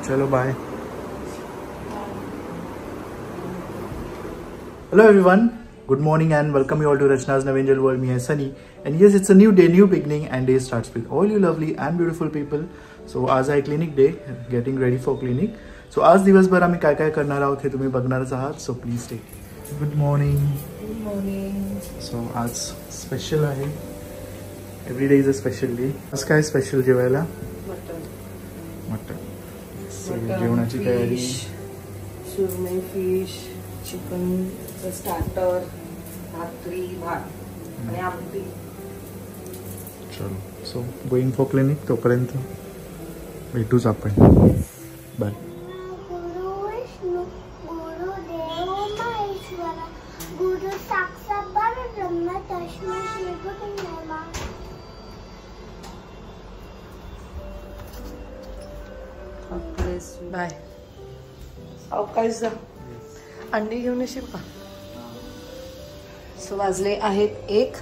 चलो bye. Hello everyone, good morning and welcome you all to Rachna's Navangel World. Me is Sunny and yes, it's a new day, new beginning and day starts with all you lovely and beautiful people. So आज आहे clinic day, getting ready for clinic. So आज दिवसभर आम्ही काय काय करणार आहोत हे तुम्ही बघणारच आहात. So please stay. Good morning. Good morning. So आज स्पेशल आहे. Every day is a special day. आज काय स्पेशल जेवायला? मटन. जेवणाची तयारी. सुरमई फिश, चिकन स्टार्टर, भाकरी, भात आणि आमटी. चलो सो गोइंग फॉर क्लिनिक. तोपर्यंत भेटूच आपण. बाय. बाय. अवकाश जा. अंडी घेऊन येशील का? सो वाजले आहेत 1.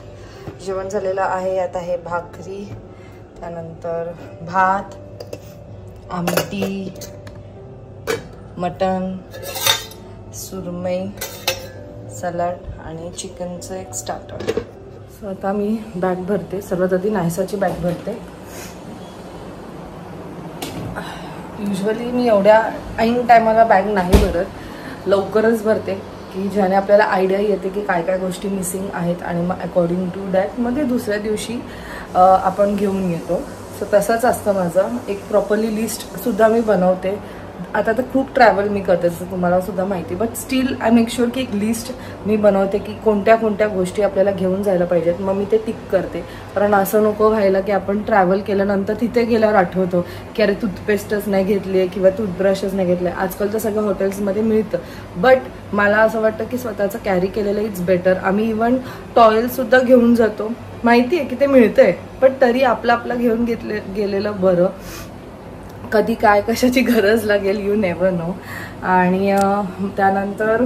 जेवण झालेलं आहे. आता हे भाकरी, त्यानंतर भात, आमटी, मटन, सुरमई, सलाड आणि चिकनचं एक स्टार्टर. सो आता मी बॅग भरते. सर्वात आधी नायसाची बॅग भरते. युजली मी एवढ्या ऐन टायमाला बॅग नाही भरत, लवकरच भरते की ज्याने आपल्याला आयडिया येते की काय काय गोष्टी मिसिंग आहेत आणि मग अकॉर्डिंग टू दॅट मध्ये दुसऱ्या दिवशी आपण घेऊन येतो. सो तसंच असतं माझं. एक प्रॉपरली लिस्टसुद्धा मी बनवते. आता तर खूप ट्रॅव्हल मी करते जसं तुम्हाला सुद्धा माहिती, but still I make sure की एक लिस्ट मी बनवते की कोणत्या कोणत्या गोष्टी आपल्याला घेऊन जायला पाहिजेत. मग मी ते टिक करते. कारण असं नको व्हायला की आपण ट्रॅव्हल केल्यानंतर तिथे गेल्यावर आठवतो की अरे टूथपेस्टच नाही घेतली आहे किंवा टूथब्रशच नाही घेतलं आहे. आजकाल तर सगळं हॉटेल्समध्ये मिळतं, बट मला असं वाटतं की स्वतःचं कॅरी केलेलं इट्स बेटर. आम्ही इवन टॉयलसुद्धा घेऊन जातो. माहिती आहे की ते मिळतंय, बट तरी आपलं घेऊन गेलेलं बरं. कधी काय कशाची गरज लागेल यू नेवर नो. आणि त्यानंतर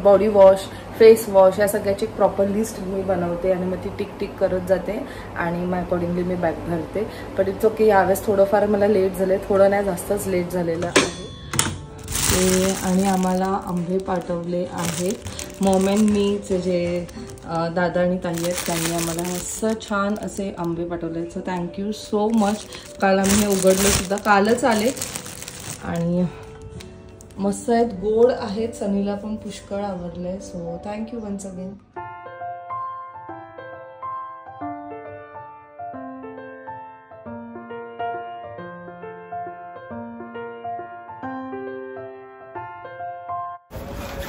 बॉडी वॉश, फेस वॉश या सगळ्याची एक प्रॉपर लिस्ट मी बनवते आणि मग ती टिक करत जाते आणि मग अकॉर्डिंगली मी बॅग भरते. But it's okay. यावेळेस थोडंफार मला लेट झालं, थोडं नाही जास्तच लेट झालेलं आहे ते. आणि आम्हाला आंबे पाठवले आहेत. मॉम अँड मीचे जे दादा आणि ताई आहेत त्यांनी आम्हाला असं छान असे आंबे पाठवले. So thank you so much. काल आम्ही हे उघडले सुद्धा, कालच आले आणि मस्त आहेत, गोड आहेत. सनीला पण पुष्कळ आवडले. So thank you once again.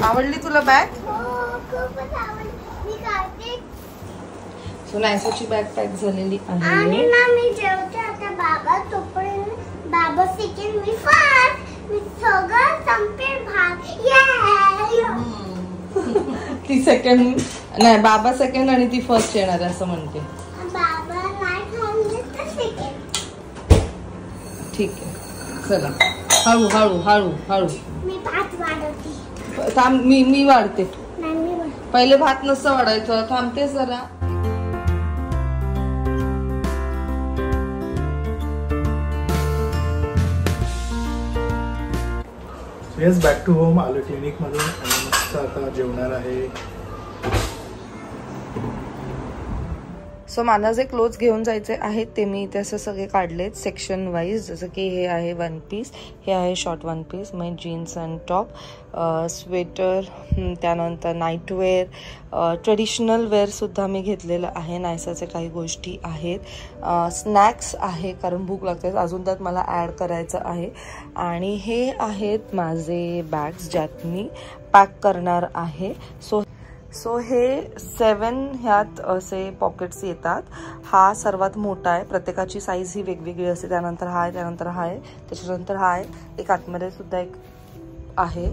आवडली तुला बॅग? सो नायसाची बॅग पॅक झालेली आहे. आणि ना मी जेवते आता. बाबा तोपर्यंत बाबा सेकंड, मी फर्स्ट. मी सगळं संपेल भाग. ती सेकंड नाही, बाबा सेकंड आणि ती फर्स्ट येणार असं म्हणते. बाबा नाही खाल्ले तर सेकंड. ठीक आहे चला. हळू हळू हळू हळू. मी भात वाढवते. थांब, मी वाढते. नाही मी पहिले भात नसतं वाढायचं. थांबते जरा. Yes, back to home. आलो क्लिनिक मधून आणि मस्त आता जेवणार आहे. सो मला जे क्लोथ्स घेऊन जायचे आहेत ते मी इथे असं सगळे काढलेत सेक्शन वाईज. जसं की हे आहे 1 पीस, हे आहे शॉर्ट 1 पीस, मग जीन्स अँड टॉप, स्वेटर, त्यानंतर नाईटवेअर, ट्रेडिशनल वेअरसुद्धा मी घेतलेलं आहे. नायसाचे काही गोष्टी आहेत. स्नॅक्स आहे कारण भूक लागते अजून, त्यात मला ॲड करायचं आहे. आणि हे आहेत माझे बॅग्स ज्यात मी पॅक करणार आहे. सो हे 7 ह्यात असे पॉकेट्स येतात. हा सर्वात मोठा आहे. प्रत्येकाची साईज ही वेगवेगळी असते. त्यानंतर हा आहे, त्यानंतर हा आहे, त्याच्यानंतर हा आहे. एक आतमध्ये सुद्धा एक आहे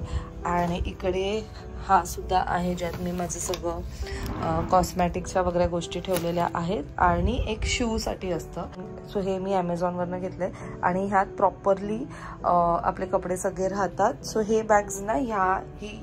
आणि इकडे हा सुद्धा आहे ज्यात मी माझं सगळं कॉस्मॅटिक्सच्या वगैरे गोष्टी ठेवलेल्या आहेत. आणि एक शूसाठी असतं. सो हे मी ॲमेझॉनवरनं घेतलं आहे आणि ह्यात प्रॉपरली आपले कपडे सगळे राहतात. सो हे बॅग्स ना ही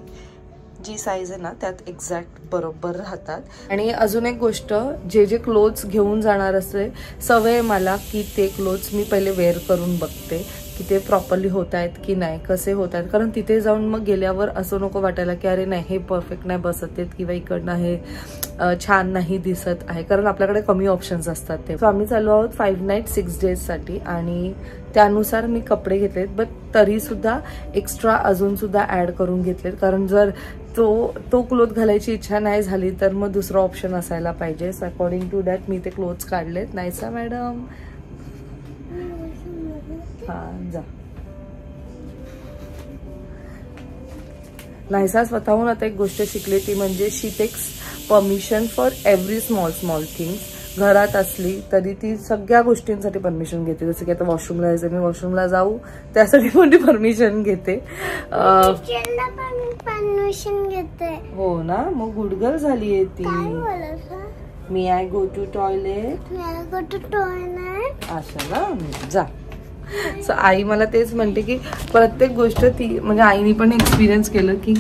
जी साईज आहे ना त्यात एक्झॅक्ट बरोबर राहतात. आणि अजून एक गोष्ट, जे क्लोथ्स घेऊन जाणार असते, सवय मला की ते क्लोथ्स मी पहिले वेअर करून बघते की ते प्रॉपरली होत आहेत की नाही, कसे होत आहेत. कारण तिथे जाऊन मग गेल्यावर असं नको वाटायला की अरे नाही हे परफेक्ट नाही बसत आहेत किंवा इकडनं हे छान नाही दिसत आहे, कारण आपल्याकडे कमी ऑप्शन्स असतात ते. सो आम्ही चाललो आहोत 5 नाईट 6 डेजसाठी आणि त्यानुसार मी कपडे घेतलेत. बट तरी सुद्धा एक्स्ट्रा अजून सुद्धा ऍड करून घेतलेत, कारण जर तो क्लोथ घालायची इच्छा नाही झाली तर मग दुसरा ऑप्शन असायला पाहिजे. सो अकॉर्डिंग टू दॅट मी ते क्लोथ्स काढलेत. नाही सा मॅडम? हा जा. नाहीसा स्वतःहून आता एक गोष्ट शिकली, ती म्हणजे she takes permission for every small things. घरात असली तरी ती सगळ्या गोष्टींसाठी परमिशन घेते. जसं की आता वॉशरूमला जायचं, मी वॉशरूमला जाऊ त्यासाठी पण ती परमिशन घेते. परमिशन घेते. हो ना, मग गुड गर्ल झालीये ती. मी आय गो टू टॉयलेट. असं ना, जा. सो आई मला तेच म्हणते की प्रत्येक गोष्ट ती म्हणजे आईने पण एक्सपिरियन्स केलं की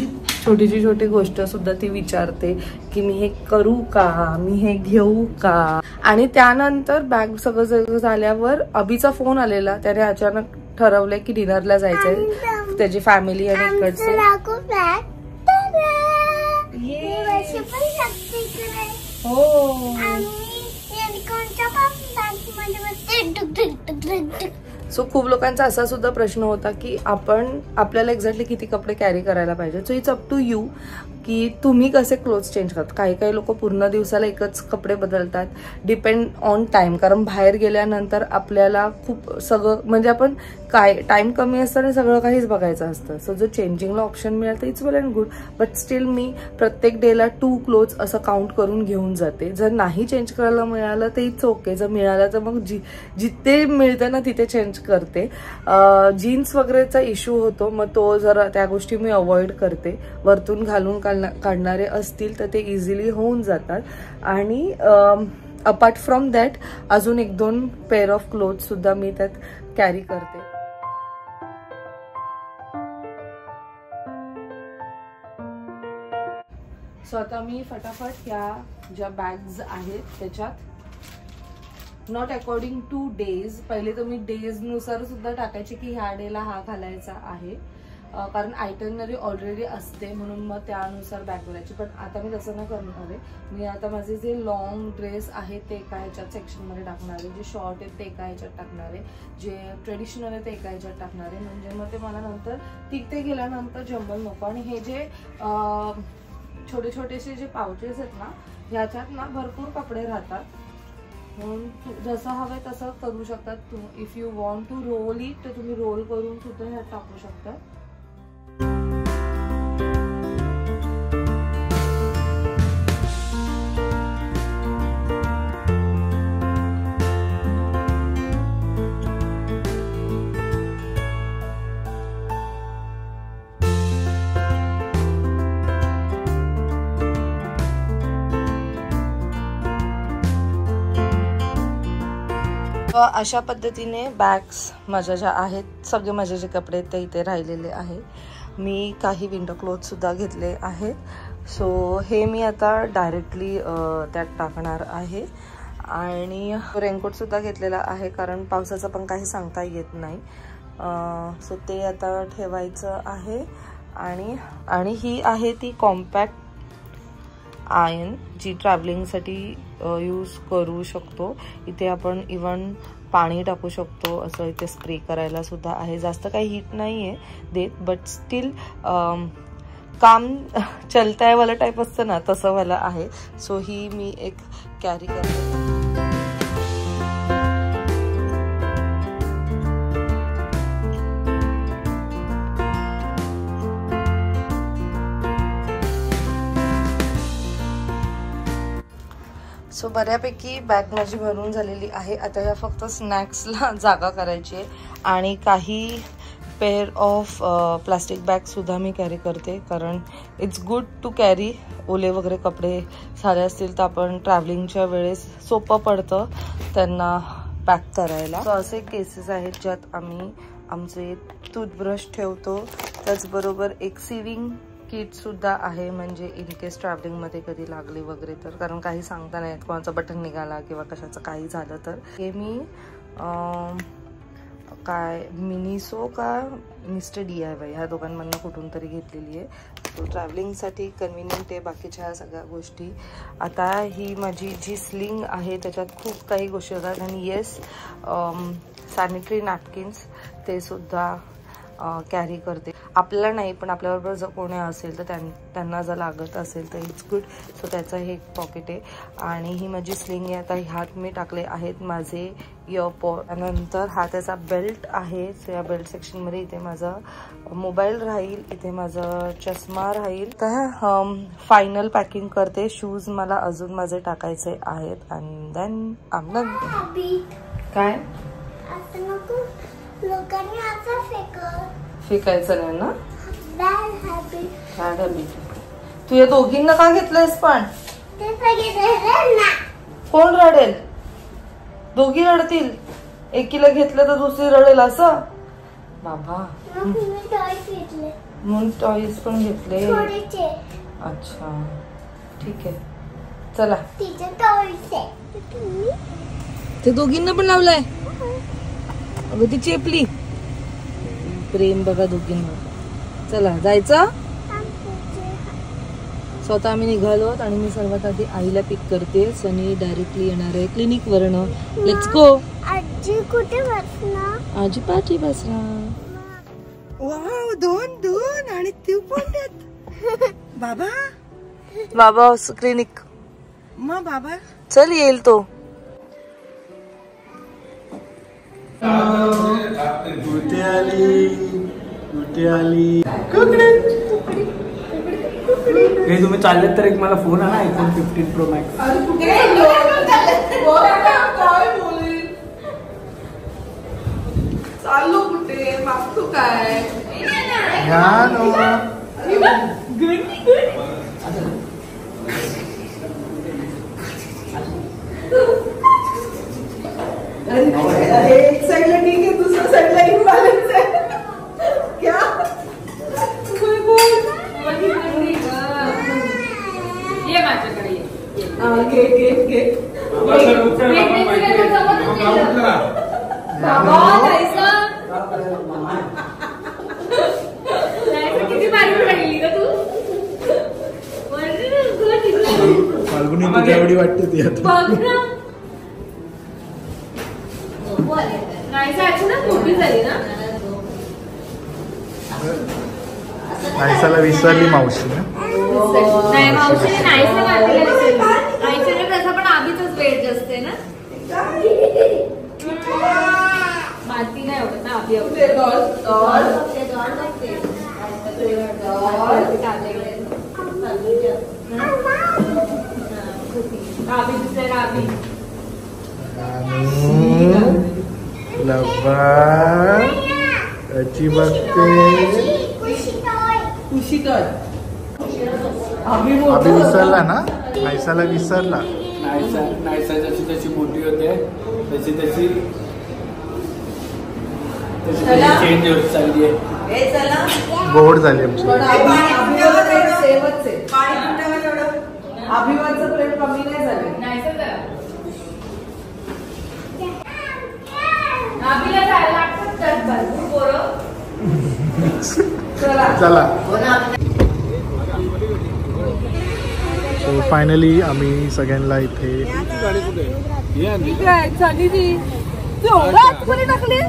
छोटीशी छोटी गोष्ट सुद्धा ती विचारते की मी हे करू का, मी हे घेऊ का. आणि त्यानंतर बॅग सगळं झाल्यावर अभिचा फोन आलेला. त्याने अचानक ठरवलंय की डिनरला जायचंय, त्याची फॅमिली आणि इकडचे. सो खूप लोकांचा असा सुद्धा प्रश्न होता की आपल्याला एक्झॅक्टली किती कपडे कॅरी करायला पाहिजे. So it's up to you की तुम्ही कसे क्लोथ्स चेंज करतात. काही लोक पूर्ण दिवसाला एकच कपडे बदलतात, डिपेंड ऑन टाइम. कारण बाहेर गेल्यानंतर आपल्याला खूप सगळं म्हणजे आपण काय टाइम कमी असतं आणि सगळं काहीच बघायचं असतं. सो जर चेंजिंगला ऑप्शन मिळालं तर it's well and good. But still मी प्रत्येक डेला 2 क्लोथ्स असं काउंट करून घेऊन जाते. जर नाही चेंज करायला मिळालं तर इट्स ओके. जर मिळालं तर मग जिथे मिळतं ना तिथे चेंज करते. जीन्स वगैरेचा इश्यू होतो, मग तो जरा त्या गोष्टी मी अवॉइड करते. वरतून घालून काढणारे असतील तर ते इझिली होऊन जातात. आणि अपार्ट फ्रॉम दॅट अजून 1-2 पेअर ऑफ क्लोथ सुद्धा मी त्यात कॅरी करते. सो आता मी फटाफट या ज्या बॅग्स आहेत त्याच्यात नॉट अकॉर्डिंग टू डेज, पहिले तर मी डेज नुसार सुद्धा टाकायचे की ह्या डेला हा घालायचा आहे, कारण आयटनरी ऑलरेडी असते म्हणून मग त्यानुसार बॅग भरायची. पण आता मी तसं नाही करणार आहे. मी आता माझे जे लॉंग ड्रेस आहेत ते एका ह्याच्यात सेक्शनमध्ये टाकणार आहे, जे शॉर्ट आहेत ते एका ह्याच्यात टाकणार आहे, जे ट्रेडिशनल आहे ते एका ह्याच्यात टाकणार आहे. म्हणजे मग ते मला नंतर तिथे गेल्यानंतर जंगल नको. आणि हे जे छोटे छोटेसे जे पाउचेस आहेत ना ह्याच्यात ना भरपूर कपडे राहतात, म्हणून जसं हवं तसं करू शकतात तुम्ही. If you want to roll it तर तुम्ही रोल करून सुद्धा ह्यात टाकू शकता. अशा पद्धतीने बॅग्स माझ्या ज्या आहेत, सगळे माझे जे कपडे ते इथे राहिलेले आहे. मी काही विंटर क्लोथ सुद्धा घेतले आहेत. सो हे मी आता डायरेक्टली त्यात टाकणार आहे. आणि रेनकोट सुद्धा घेतलेला आहे, कारण पावसाचं पण काही सांगता येत नाही. सो ते आता ठेवायचं आहे. आणि ही आहे ती कॉम्पॅक्ट आयर्न जी ट्रॅव्हलिंगसाठी यूज करू शकतो. इथे आपण इवन पाणी टाकू शकतो, असं इथे स्प्रे करायला सुद्धा आहे. जास्त काही हीट नाही आहे देत, बट स्टील काम चलताय वाला टाईप असतं ना तसं वाला आहे. सो ही मी एक कॅरी करते. सो बऱ्यापैकी बॅग माझी भरून झालेली आहे. आता ह्या फक्त स्नॅक्सला जागा करायची आहे. आणि काही पेअर ऑफ प्लास्टिक बॅगसुद्धा मी कॅरी करते, कारण इट्स गुड टू कॅरी. ओले वगैरे कपडे सारे असतील तर आपण ट्रॅव्हलिंगच्या वेळेस सोपं पडतं त्यांना पॅक करायला. सो असे केसेस आहेत ज्यात आम्ही आमचे टूथब्रश ठेवतो. त्याचबरोबर एक सिविंग किट सुद्धा आहे, म्हणजे इन केस ट्रॅव्हलिंगमध्ये कधी लागले वगैरे तर, कारण काही सांगता नाही कोणाचं बटन निघाला किंवा कशाचं काही झालं तर. हे मी काय मिनिसो का मिस्टर DIY ह्या दोघांमधनं कुठून तरी घेतलेली आहे. तो ट्रॅव्हलिंगसाठी कन्व्हिनियंट आहे. बाकीच्या ह्या सगळ्या गोष्टी. आता ही माझी जी स्लिंग आहे त्याच्यात खूप काही गोष्टी होतात. आणि येस, सॅनिटरी नॅपकिन्स ते सुद्धा कॅरी करते. आपल्याला नाही पण आपल्याबरोबर जर कोणी असेल तर त्यांना जर लागत असेल तर इट्स गुड. सो त्याचं हे एक पॉकेट आहे. आणि ही माझी स्लिंग आहे. आता ह्यात मी टाकले आहेत माझे इयरपॉड. नंतर हा त्याचा बेल्ट आहे. सो या बेल्ट सेक्शनमध्ये इथे माझा मोबाईल राहील, इथे माझा चष्मा राहील. तर फायनल पॅकिंग करते. शूज मला अजून माझे टाकायचे आहेत. अँड देन आम डन. काय लोकांनी असं फेकायचं नाही ना. Bad habit. तू या दोघींना का घेतलंयस पण? ते सगळे ना. कोण रडेल? दोघी रडतील. एकीला घेतलं तर दुसरी रडेल असं? बाबा म्हणून टॉईज पण घेतले. अच्छा ठीक आहे चला. ते दोघींना पण लावलंय. अगं ती चेपली. प्रेम बघा दोघींना. चला जायचं. स्वतः आम्ही निघालो आणि मी सर्वात आधी आईला पिक करते. सनी डायरेक्टली येणार आहे क्लिनिक वरनं. Let's go. आजी कुठे बसणार? आजी पाठी बसणार. वाव, दोन आणि तू पण बाबा. बाबा क्लिनिक. मग बाबा चल येईल तो. कुठे आली हे तुम्ही चाललेत तर एक मला फोन आणा. iPhone 15 Pro Max. चाललो कुठे मागतो काय? एक साइडला ठीक आहे, दुसऱ्या साइडला इम्बॅलन्स आहे. क्या ये माझ्याकडे घे किती बारीक राहिली का तू? फाल्गुनी तुझ्या एवढी वाटते ती आता. नायसाला विसरली मावशी ना. नाही मावशीने नाहीच नाहीच तसं पण आधीच वेट जास्त आहे ना. माती नाही आवडत ना आधी आवडत. त्याची बघते. अभि विसरला ना. नायसाला विसरला. नायसा जशी जशी मोठी होते तशी तशी चेंज होत चालली आहे. गोड झाली आमची. अभिवाचं प्रेम कमी नाही झालं. चला. सो फायनली आम्ही सगळ्यांना इथे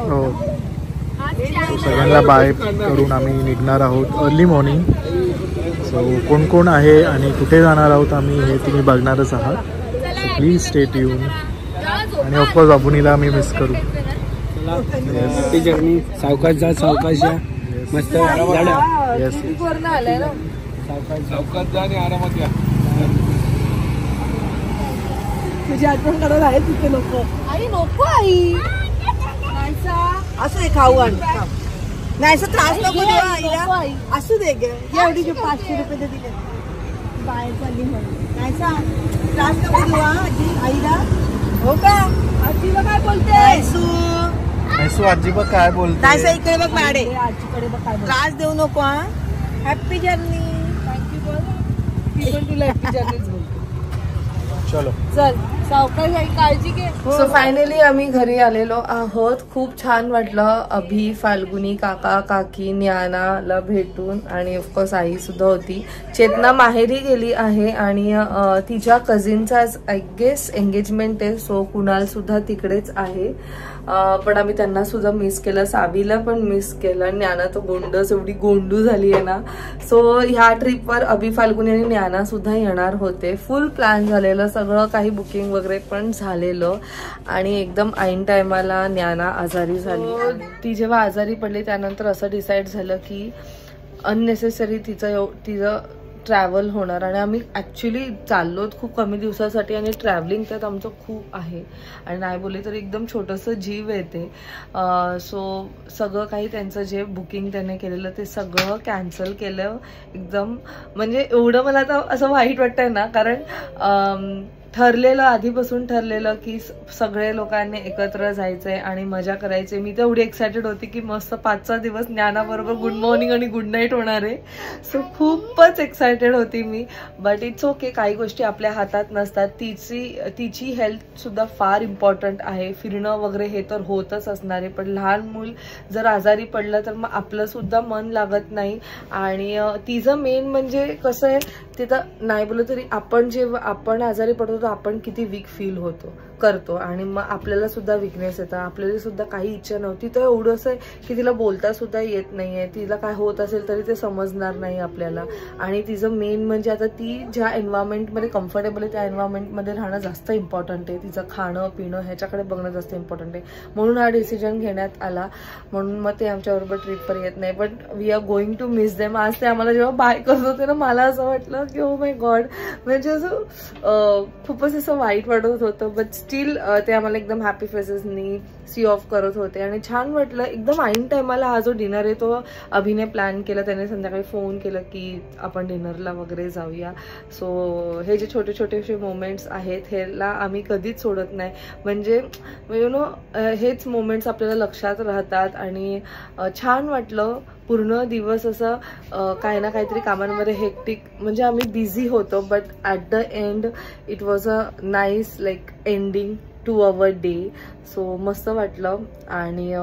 हो सगळ्यांना बाय करून आम्ही निघणार आहोत अर्ली मॉर्निंग. सो कोण कोण आहे आणि कुठे जाणार आहोत आम्ही हे तुम्ही बघणारच आहात. So please stay tune. आणि ऑफकोर्स अबुनीला आम्ही मिस करू. Happy journey. सावकाश जा, सावकाश या. मस्त येस सावकाश जा आणि आरामात या. तुझी आठवण काढायला आहे तिथे. नको आई, नको आई. असं दे खाऊ आण. नाही असं त्रास नको देऊ आईला. असू दे ग. एवढी 500 रुपये दिले बाहेर चालली म्हणून. नाही त्रास नको देऊ आजी आईला. हो का? आजीला काय बोलते? आजीबा काय बोलते? नाही इकडे बघ मॅडे. आजीकडे बघ काय. त्रास देऊ नको. Happy journey. थँक्यू बोल. ती पण तुला हॅपी जर्नीच बोलते. चलो चल सावकाश आई, काळजी घे. सो फायनली आम्ही घरी आलेलो आहोत. खूप छान वाटलं अभि, फाल्गुनी, काका काकी, ज्ञानाला भेटून आणि ऑफकोर्स आई सुद्धा होती. चेतना माहेरी गेली आहे आणि तिच्या कझिनचा आय गेस एंगेजमेंट आहे. सो कुणाल सुद्धा तिकडेच आहे. पण आम्ही त्यांना सुद्धा मिस केलं, सावीला पण मिस केलं. ज्ञाना तो गोंडस एवढी गोंडू झाली आहे ना. सो ह्या ट्रिपवर अभि, फाल्गुनी आणि ज्ञाना सुद्धा येणार होते. फुल प्लॅन झालेलं, सगळं काही बुकिंग वगैरे पण झालेलं आणि एकदम ऐन टायमाला ज्ञाना आजारी झाली. ती जेव्हा आजारी पडली त्यानंतर असं डिसाईड झालं की अननेसेसरी तिचं ट्रॅव्हल होणार आणि आम्ही ॲक्च्युली चाललो खूप कमी दिवसासाठी आणि ट्रॅव्हलिंग त्यात आमचं खूप आहे आणि नाही बोलले तर एकदम छोटंसं जीव येते. सो सगळं काही त्यांचं जे बुकिंग त्याने केलेलं ते सगळं कॅन्सल केलं एकदम. म्हणजे एवढं मला आता असं वाईट वाटतंय ना, कारण ठरलेलं, आधीपासून ठरलेलं की सगळे लोकांनी एकत्र जायचंय आणि मजा करायची. मी तर एवढी एक्सायटेड होती की मस्त 5-6 दिवस ज्ञानाबरोबर गुड मॉर्निंग आणि गुड नाईट होणार आहे. सो खूपच एक्सायटेड होती मी. बट इट्स ओके, काही गोष्टी आपल्या हातात नसतात. तिची हेल्थ सुद्धा फार इम्पॉर्टंट आहे. फिरणं वगैरे हे तर होतच असणार आहे, पण लहान मूल जर आजारी पडलं तर मग आपलं सुद्धा मन लागत नाही. आणि तिचं मेन म्हणजे कसं आहे, तिथं नाही बोललं तरी आपण आजारी पडतो आपण किती वीक फील करतो आणि मग आपल्याला सुद्धा विकनेस येतं. आपल्याला सुद्धा काही इच्छा नव्हती तर एवढं असं आहे की तिला बोलता सुद्धा येत नाहीये. तिला काय होत असेल तरी ते समजणार नाही आपल्याला. आणि तिचं मेन म्हणजे आता ती ज्या एन्व्हायरमेंटमध्ये कम्फर्टेबल आहे त्या एन्व्हायरमेंटमध्ये राहणं जास्त इम्पॉर्टंट आहे. तिचं खाणं पिणं ह्याच्याकडे बघणं जास्त इम्पॉर्टंट आहे. म्हणून हा डिसिजन घेण्यात आला. म्हणून मग ते आमच्याबरोबर ट्रिपवर येत नाही. But we are going to miss them. आज ते आम्हाला जेव्हा बाय करत होते ना, मला असं वाटलं की ओ माय गॉड, म्हणजे असं खूपच असं वाईट वाटत होतं. बट स्टील ते आम्हाला एकदम हॅपी फेसेसनी सी ऑफ करत होते आणि छान वाटलं. एकदम ऐन टायमाला हा जो डिनर आहे तो अभिने प्लॅन केला. त्याने संध्याकाळी फोन केलं की आपण डिनरला वगैरे जाऊया. सो हे जे छोटे छोटेसे मोमेंट्स आहेत ह्याला आम्ही कधीच सोडत नाही. म्हणजे यु नो हेच मोमेंट्स आपल्याला लक्षात राहतात आणि छान वाटलं. पूर्ण दिवस असं काही ना काहीतरी कामांमध्ये हेक्टिक, म्हणजे आम्ही बिझी होतो, but at the end it was a nice like ending to our day. So मस्त वाटलं. आणि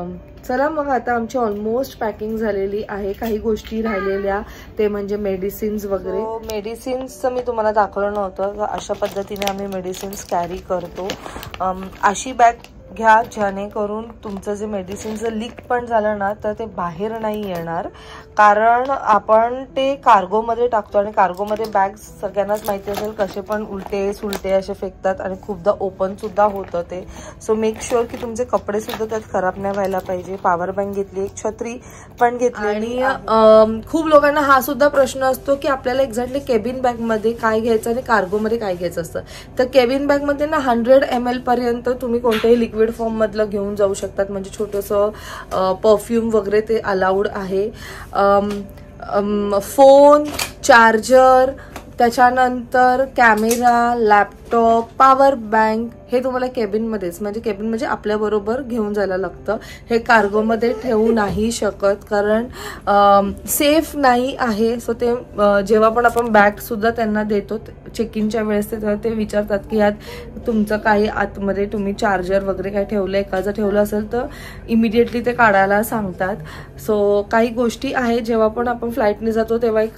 चला मग आता आमची ऑलमोस्ट पॅकिंग झालेली आहे. काही गोष्टी राहिलेल्या ते म्हणजे मेडिसिन्स वगैरे. मेडिसिन्सचं मी तुम्हाला दाखवलं नव्हतं. अशा पद्धतीने आम्ही मेडिसिन्स कॅरी करतो. अशी बॅग घ्या जेणेकरून तुमचं जे मेडिसिनचं लीक पण झालं ना तर ते बाहेर नाही येणार. कारण आपण ते कार्गोमध्ये टाकतो आणि कार्गोमध्ये बॅग्स सगळ्यांनाच माहिती असेल कसे पण उलटे सुलटे असे फेकतात आणि खूपदा ओपन सुद्धा होतं ते. सो मेक शुअर की तुमचे कपडे सुद्धा त्यात खराब नाही व्हायला पाहिजे. पॉवर बँक घेतली, एक छत्री पण घेतली. आणि खूप लोकांना हा सुद्धा प्रश्न असतो की आपल्याला एक्झॅक्टली केबिन बॅगमध्ये काय घ्यायचं आणि कार्गोमध्ये काय घ्यायचं असतं. तर केबिन बॅगमध्ये ना 100 ml पर्यंत तुम्ही कोणत्याही लिक्विड फॉर्म मधलं घेऊन जाऊ शकतात. म्हणजे छोटंसं परफ्यूम वगैरे ते अलाउड आहे. फोन, चार्जर, त्याच्यानंतर कॅमेरा, लॅपटॉप, पॉवर बँक हे तुम्हाला केबिनमध्येच, म्हणजे केबिन म्हणजे आपल्याबरोबर घेऊन जायला लागतं. हे कार्गोमध्ये ठेवू नाही शकत कारण सेफ नाही आहे. सो ते जेव्हा पण आपण बॅग सुद्धा त्यांना देतो चेक इनच्या वेळेस ते विचारतात की यात तुमचं काही आतमध्ये तुम्ही चार्जर वगैरे काय ठेवलंय का. जर ठेवलं असेल तर इमिडिएटली ते काढायला सांगतात. सो काही गोष्टी आहेत जेव्हा पण आपण फ्लाईटने जातो तेव्हा एक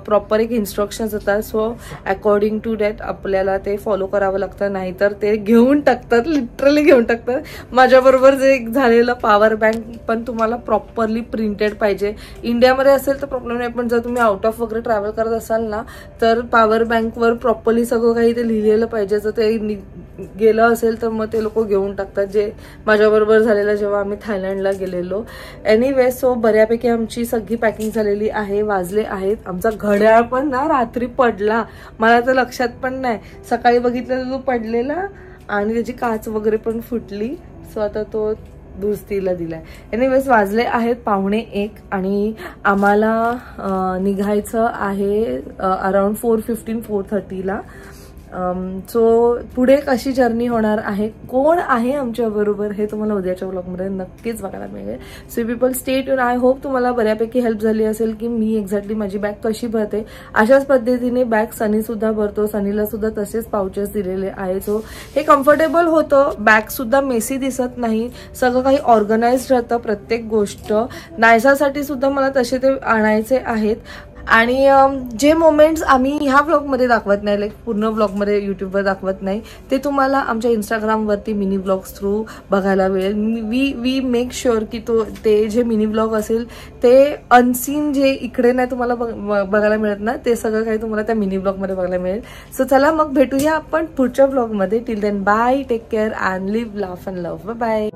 प्रॉपर एक इन्स्ट्रक्शन्स येतात. सो अकॉर्डिंग टू दॅट आपल्याला ते फॉलो करावं लागतं, नाहीतर ते घेऊन टाकतात, लिटरली घेऊन टाकतात. माझ्याबरोबर जे झालेलं पॉवर बँक पण तुम्हाला प्रॉपरली प्रिंटेड पाहिजे. इंडियामध्ये असेल तर प्रॉब्लेम नाही, पण जर तुम्ही आउट ऑफ वगैरे ट्रॅव्हल करत असाल ना तर पॉवर बँकवर प्रॉपरली सगळं काही ते लिहिलेलं पाहिजे. जर ते गेलं असेल तर मग ते लोक घेऊन टाकतात, जे माझ्याबरोबर झालेलं जेव्हा आम्ही थायलंडला गेलेलो. एनिवे सो बऱ्यापैकी आमची सगळी पॅकिंग झालेली आहे. वाजले आहेत. आमचा घड्याळ पण ना रात्री पडला, मला तर लक्षात पण नाही. सकाळी बघितलं तो पडलेला आणि त्याची काच वगैरे पण फुटली. सो आता तो दुरुस्तीला दिलाय. एनिवेज वाजले आहेत 1:45 आणि आम्हाला निघायचं आहे अराउंड 4:15-4:30 ला. सो पुढे कशी जर्नी होणार आहे, कोण आहे आमच्या बरोबर, हे तुम्हाला उद्याच्या व्लॉगमध्ये नक्कीच बघायला मिळेल. So people stay tune. I hope तुम्हाला बऱ्यापैकी हेल्प झाली असेल की मी एक्झॅक्टली माझी बॅग कशी भरते. अशाच पद्धतीने बॅग सनी सुद्धा भरतो, सनीला सुद्धा तसेच पाउचेस दिलेले आहे. सो हे कम्फर्टेबल होतं, बॅग सुद्धा मेसी दिसत नाही, सगळं काही ऑर्गनाइज्ड राहतं. प्रत्येक गोष्ट नायसासाठी सुद्धा मला तसे ते आणायचे आहेत. आणि जे मोमेंट्स आम्ही ह्या व्लॉगमध्ये दाखवत नाही, लाईक पूर्ण व्लॉगमध्ये यूट्यूबवर दाखवत नाही, ते तुम्हाला आमच्या इंस्टाग्रामवरती मिनी व्लॉग्स थ्रू बघायला मिळेल. वी मेक शुअर की ते जे मिनी व्लॉग असेल ते अनसीन, जे इकडे नाही तुम्हाला बघायला मिळत ना, ते सगळं काही तुम्हाला त्या मिनी व्लॉगमध्ये बघायला मिळेल. सो चला मग भेटूया आपण पुढच्या व्लॉगमध्ये. Till then bye, take care and live, laugh and love. Bye.